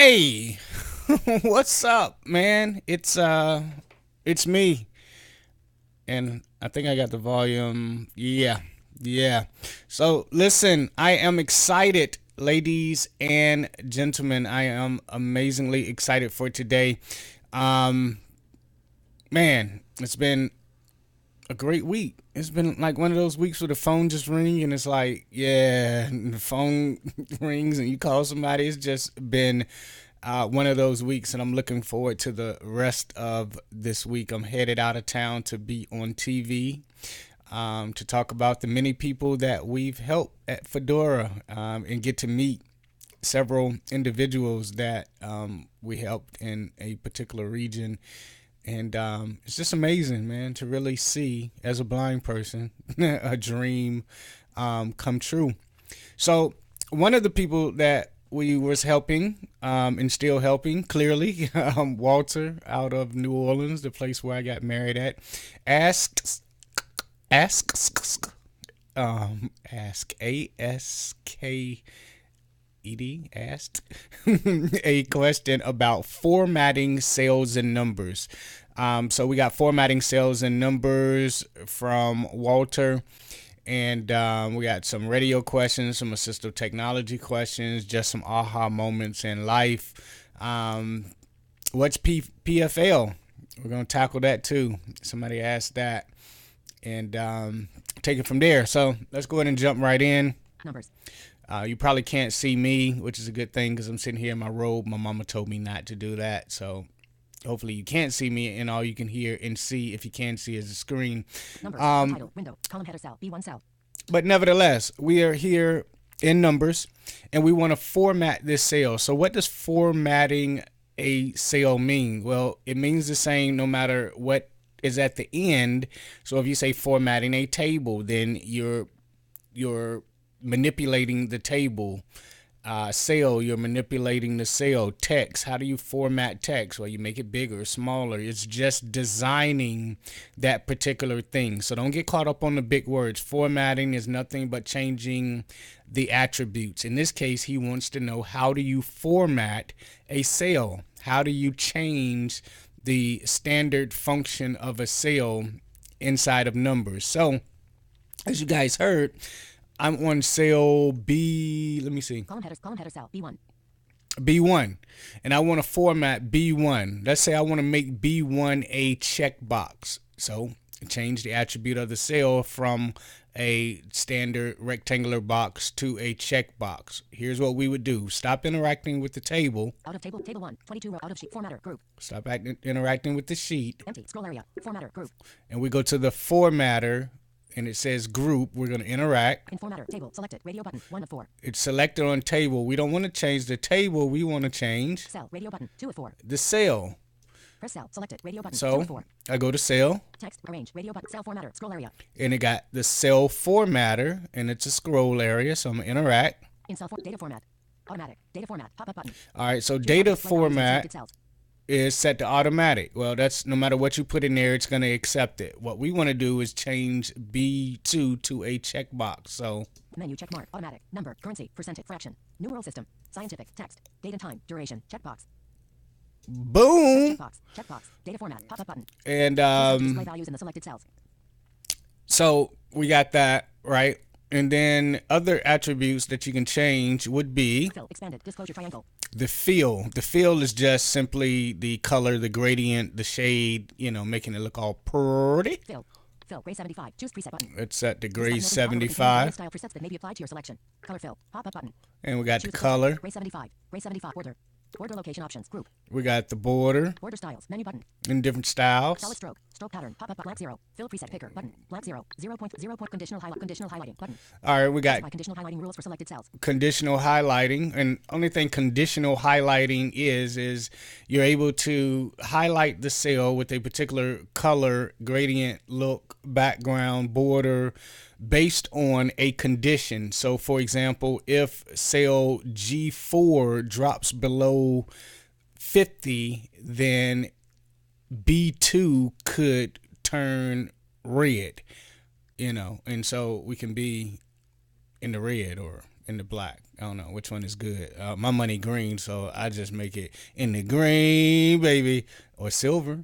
Hey, what's up, man? It's me, and I think I got the volume. Yeah. So listen, I am excited, ladies and gentlemen. I am amazingly excited for today. Um, Man, it's been a great week. It's been like one of those weeks where the phone just rings and it's like, yeah, and the phone rings and you call somebody. It's just been one of those weeks, and I'm looking forward to the rest of this week. I'm headed out of town to be on TV to talk about the many people that we've helped at Fedora and get to meet several individuals that we helped in a particular region. And it's just amazing, man, to really see as a blind person a dream come true. So one of the people that we was helping and still helping clearly, Walter out of New Orleans, the place where I got married at, asks ask asked a question about formatting cells and numbers. So we got formatting cells and numbers from Walter, and we got some radio questions, some assistive technology questions, just some aha moments in life. What's PFL? We're going to tackle that too. Somebody asked that, and take it from there. So let's go ahead and jump right in. Numbers. You probably can't see me, which is a good thing because I'm sitting here in my robe. My mama told me not to do that. So hopefully you can't see me, and all you can hear and see, if you can see, is the screen. Numbers, title, window, column header cell, B1 cell. But nevertheless, we are here in numbers, and we want to format this cell. So what does formatting a cell mean? Well, it means the same no matter what is at the end. So if you say formatting a table, then you're manipulating the table. Cell, you're manipulating the cell. Text, how do you format text? Well, you make it bigger, smaller. It's just designing that particular thing. So don't get caught up on the big words. Formatting is nothing but changing the attributes. In this case, he wants to know, how do you format a cell? How do you change the standard function of a cell inside of numbers? So as you guys heard, I'm on cell B, let me see. Column header cell, B1. B1. And I want to format B1. Let's say I want to make B1 a checkbox. So change the attribute of the cell from a standard rectangular box to a checkbox. Here's what we would do. Stop interacting with the table. Out of table 1, 22 row, out of sheet, formatter, group. Stop interacting with the sheet. Empty, scroll area, formatter, group. And we go to the formatter, and it says group. We're going to interact. In formatter, table, selected, radio button, 1 of 4. It's selected on table. We don't want to change the table. We want to change cell, radio button, 2 of 4. The cell. Press cell, selected, radio button, 2 of 4. I go to cell. Text, arrange, radio button, cell formatter, scroll area. And it got the cell formatter, and it's a scroll area, so I'm going to interact. In cell data format, automatic, data format, pop-up button. All right, so data format is set to automatic. Well, that's no matter what you put in there, it's going to accept it. What we want to do is change B2 to a checkbox. So menu, check mark, automatic, number, currency, percentage, fraction, numeral system, scientific, text, date and time, duration, checkbox. Boom. Checkbox, data format, pop-up button. And display values in the selected cells. So we got that, right? And then other attributes that you can change would be fill, expanded, disclosure, triangle. The fill. The fill is just simply the color, the gradient, the shade, making it look all pretty. Fill, gray 75. Choose preset button. It's set to gray 75. Style presets that may be applied to your selection. Color fill, pop-up button. And we got choose the color. Gray 75. Border. Border location options, group. We got the border. Border styles, menu button. In different styles. Solid stroke pattern, pop-up, blank 0. Fill preset picker, button, blank 0. 0.0 conditional highlighting, button. All right, we got conditional highlighting rules for selected cells. Conditional highlighting, and only thing conditional highlighting is you're able to highlight the cell with a particular color, gradient, look, background, border, based on a condition. So for example, if cell G4 drops below 50, then B2 could turn red, and so we can be in the red or in the black. I don't know which one is good. My money green, so I just make it in the green, baby, or silver.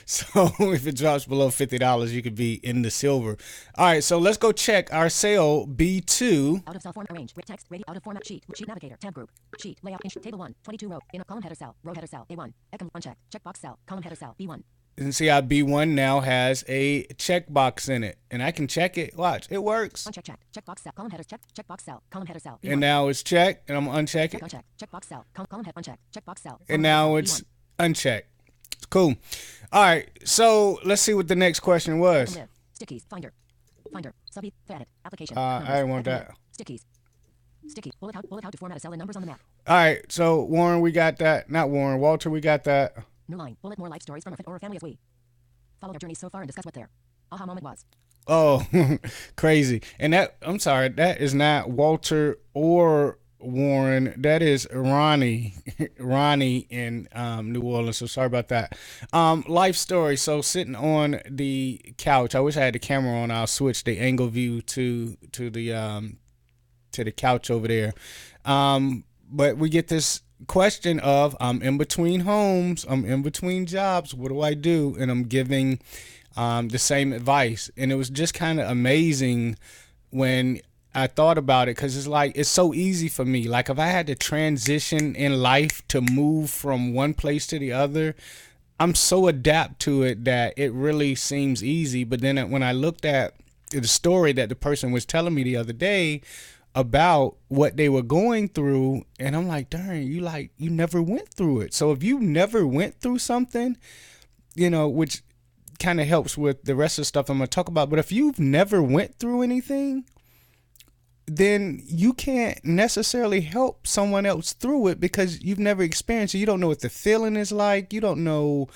So if it drops below $50, you could be in the silver. All right, so let's go check our sale B2. Out of cell form arrange. Text. Radio. Out of format sheet. Sheet navigator. Tab group. Sheet. Layout. Table 1. 22 row. In a column header cell. Row header cell. A1. Econ. Uncheck. Checkbox cell. Column header cell. B1. And see how B1 now has a checkbox in it. And I can check it. Watch. It works. Uncheck. Check. Checkbox cell. Column header. Check. Checkbox cell. Column header cell. B1. And now it's checked. And I'm going to uncheck it. Uncheck. Checkbox cell. Column header. Uncheck. Checkbox cell. And now it's unchecked. Cool. All right. So let's see what the next question was. Stickies. Finder. Subby. Edit. Application. I didn't want that. Stickies. Sticky. Bullet how to format a cell and numbers on the map. All right. So Warren, we got that. Not Warren. Walter, we got that. New line. Bullet more life stories from a Fedora family as we follow their journey so far and discuss what their aha moment was. Oh, crazy. And I'm sorry, that is not Walter or Warren. That is Ronnie. Ronnie in New Orleans. So sorry about that. Life story. So sitting on the couch. I wish I had the camera on. I'll switch the angle view to the couch over there. But we get this question of, I'm in between homes, I'm in between jobs, what do I do? And I'm giving the same advice. And it was just kind of amazing when I thought about it, because it's so easy for me. Like if I had to transition in life to move from one place to the other, I'm so adapt to it that it really seems easy. But then when I looked at the story that the person was telling me the other day about what they were going through, and I'm like, darn, you never went through it. So if you never went through something, which kind of helps with the rest of the stuff I'm going to talk about, but if you've never went through anything, then you can't necessarily help someone else through it because you've never experienced it. You don't know what the feeling is like. You don't know,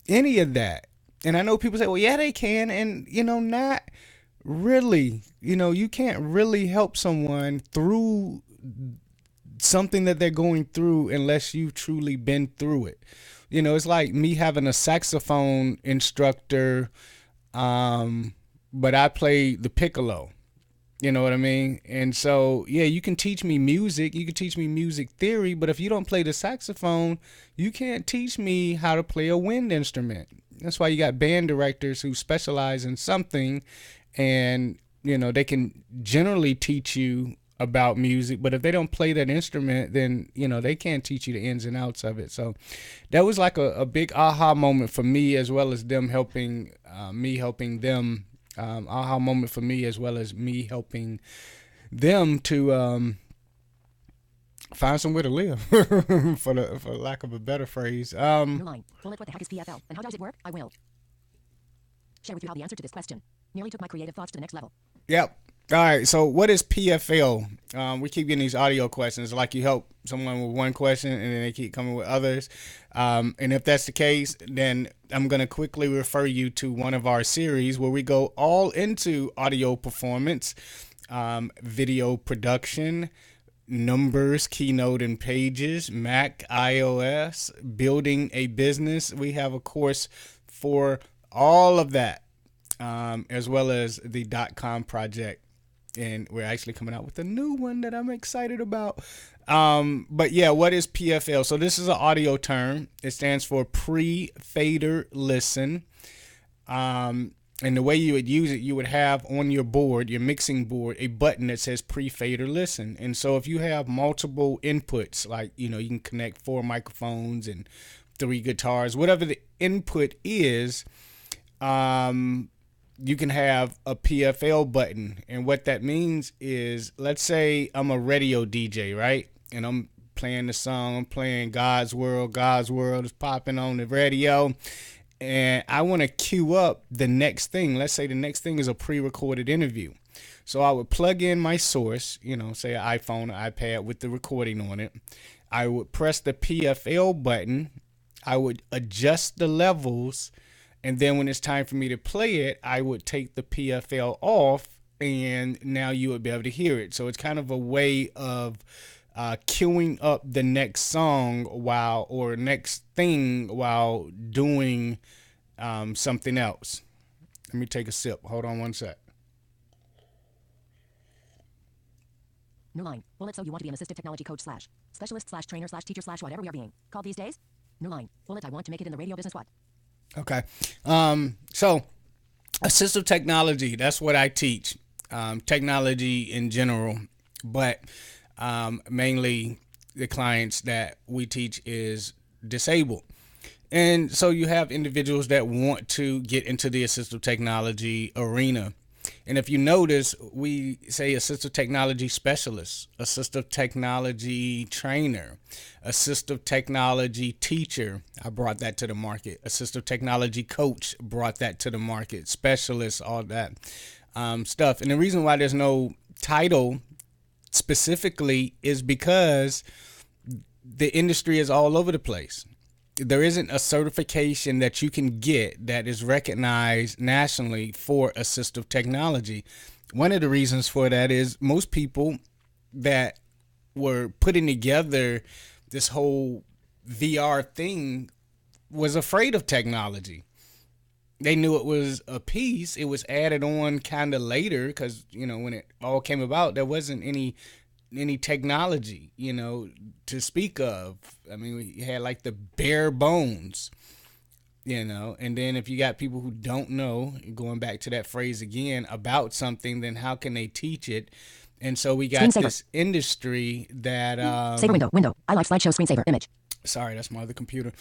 any of that. And I know people say, well, yeah, they can. And, not really. You can't really help someone through something that they're going through unless you've truly been through it. It's like me having a saxophone instructor, but I play the piccolo. You know what I mean? And so, yeah, you can teach me music. You can teach me music theory. But if you don't play the saxophone, you can't teach me how to play a wind instrument. That's why you got band directors who specialize in something. And, they can generally teach you about music. But if they don't play that instrument, then, they can't teach you the ins and outs of it. So that was like a big aha moment for me, as well as them helping me helping them. Aha moment for me, as well as me helping them to find somewhere to live, for lack of a better phrase. New line. Bullet, what the heck is PFL? And how does it work? I will share with you how the answer to this question nearly took my creative thoughts to the next level. Yep. All right. So what is PFL? We keep getting these audio questions. Like you help someone with one question and then they keep coming with others. And if that's the case, then I'm going to quickly refer you to one of our series where we go all into audio performance, video production, numbers, keynote and pages, Mac, iOS, building a business. We have a course for all of that, as well as the .com project. And we're actually coming out with a new one that I'm excited about. But yeah, what is PFL? So this is an audio term. It stands for pre-fader listen. And the way you would use it, you would have on your board, your mixing board, a button that says pre-fader listen. And so if you have multiple inputs, like, you can connect 4 microphones and 3 guitars, whatever the input is, you can have a PFL button. And what that means is, let's say I'm a radio DJ, right? And I'm playing the song, I'm playing God's World is popping on the radio. And I want to queue up the next thing. Let's say the next thing is a pre-recorded interview. So I would plug in my source, say an iPhone or iPad with the recording on it. I would press the PFL button. I would adjust the levels. And then when it's time for me to play it, I would take the PFL off, and now you would be able to hear it. So it's kind of a way of queuing up the next song or next thing while doing something else. Let me take a sip. Hold on one sec. New line. Bullet. So you want to be an assistive technology coach slash specialist slash trainer slash teacher slash whatever we are being called these days? New line. Bullet. I want to make it in the radio business. What? Okay. So assistive technology, that's what I teach. Technology in general, but mainly the clients that we teach is disabled. And so you have individuals that want to get into the assistive technology arena. And if you notice, we say assistive technology specialist, assistive technology trainer, assistive technology teacher. I brought that to the market. Assistive technology coach brought that to the market. Specialist, all that stuff. And the reason why there's no title specifically is because the industry is all over the place. There isn't a certification that you can get that is recognized nationally for assistive technology. One of the reasons for that is most people that were putting together this whole VR thing was afraid of technology. They knew it was a piece. It was added on kind of later because, when it all came about, there wasn't any technology, to speak of. I mean, we had like the bare bones, and then if you got people who don't know, going back to that phrase again, about something, then how can they teach it? And so we got this industry that Saver window. I like slideshow screensaver image. Sorry, that's my other computer.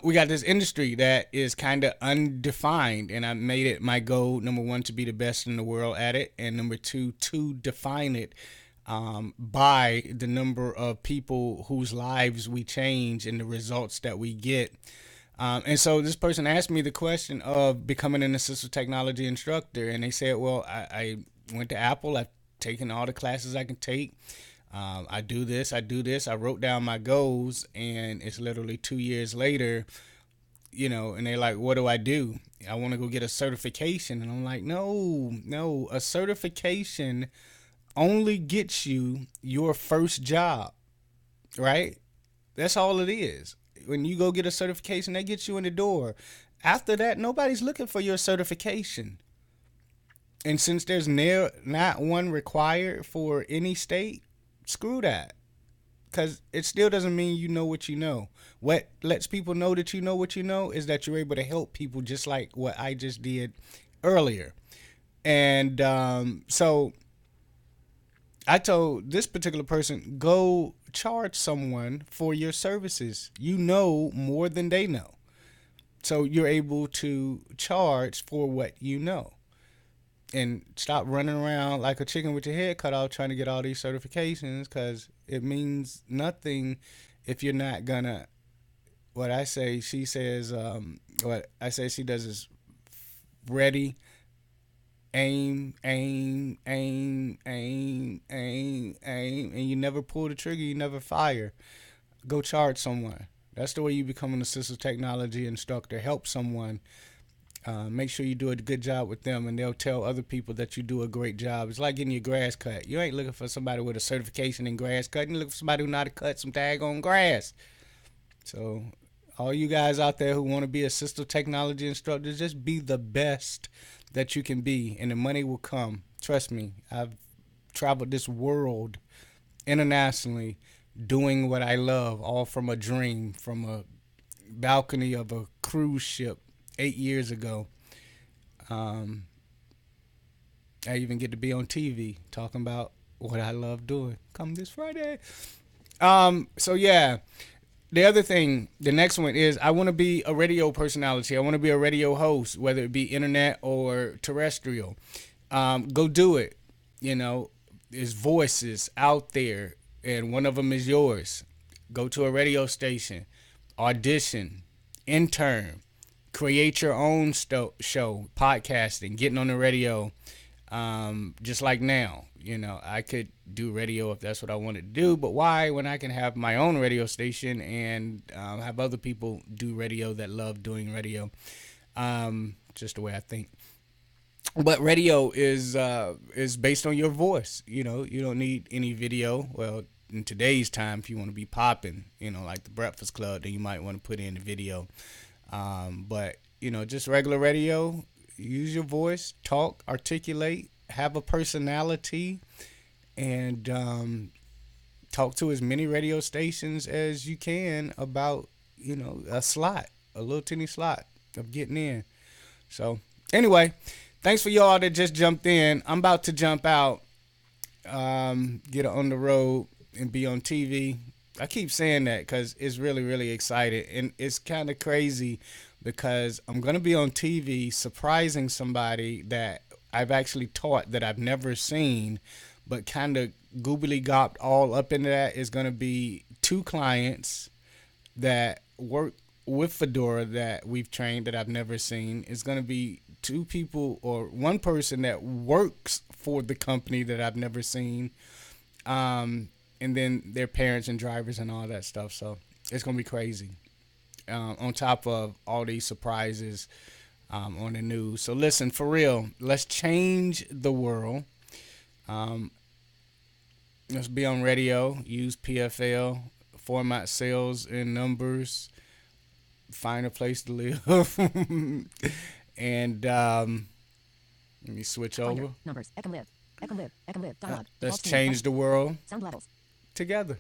We got this industry that is kind of undefined, and I made it my goal, number one, to be the best in the world at it, and number two, to define it by the number of people whose lives we change and the results that we get. And so this person asked me the question of becoming an assistive technology instructor, and they said, well, I went to Apple, I've taken all the classes I can take. I do this. I wrote down my goals, and it's literally 2 years later, and they're like, what do? I want to go get a certification. And I'm like, no, a certification only gets you your first job, right? That's all it is. When you go get a certification, that gets you in the door. After that, nobody's looking for your certification. And since there's not one required for any state, screw that, because it still doesn't mean you know what you know. What lets people know that you know what you know is that you're able to help people, just like what I just did earlier. And so I told this particular person, go charge someone for your services. You know more than they know, so you're able to charge for what you know. And stop running around like a chicken with your head cut off trying to get all these certifications, because it means nothing if you're not gonna. What I say, she says, what I say she does is ready, aim, and you never pull the trigger, you never fire. Go charge someone. That's the way you become an assistive technology instructor. Help someone. Make sure you do a good job with them, and they'll tell other people that you do a great job. It's like getting your grass cut. You ain't looking for somebody with a certification in grass cutting. You're looking for somebody who know how to cut some daggone grass. So all you guys out there who want to be assistive technology instructors, just be the best that you can be, and the money will come. Trust me, I've traveled this world internationally doing what I love, all from a dream, from a balcony of a cruise ship 8 years ago. I even get to be on TV talking about what I love doing. Come this Friday. So yeah, the other thing, the next one is I want to be a radio personality. I want to be a radio host, whether it be internet or terrestrial. Go do it. There's voices out there, and one of them is yours. Go to a radio station, audition, intern, create your own show, podcasting, getting on the radio. Just like now, I could do radio if that's what I wanted to do, but why when I can have my own radio station and have other people do radio that love doing radio? Just the way I think. But radio is based on your voice. You don't need any video. Well, in today's time, if you want to be popping, like the Breakfast Club, then you might want to put in the video. But just regular radio, use your voice, talk, articulate, have a personality, and talk to as many radio stations as you can about, a slot, a little teeny slot of getting in. So anyway, thanks for y'all that just jumped in. I'm about to jump out, get on the road and be on TV. I keep saying that because it's really, really exciting. And it's kind of crazy because I'm going to be on TV surprising somebody that I've actually taught that I've never seen, but kind of goobly gopped all up into that is going to be two clients that work with Fedora that we've trained that I've never seen. It's going to be two people or one person that works for the company that I've never seen. And then their parents and drivers and all that stuff. So it's going to be crazy. On top of all these surprises on the news. So listen, for real, let's change the world. Um, let's be on radio, use PFL, format sales in numbers, find a place to live. And let me switch Finder. over. Numbers. Ecom live. Ecom live. Ecom live. Dialog. Let's Default screen. change the world Sound levels. together.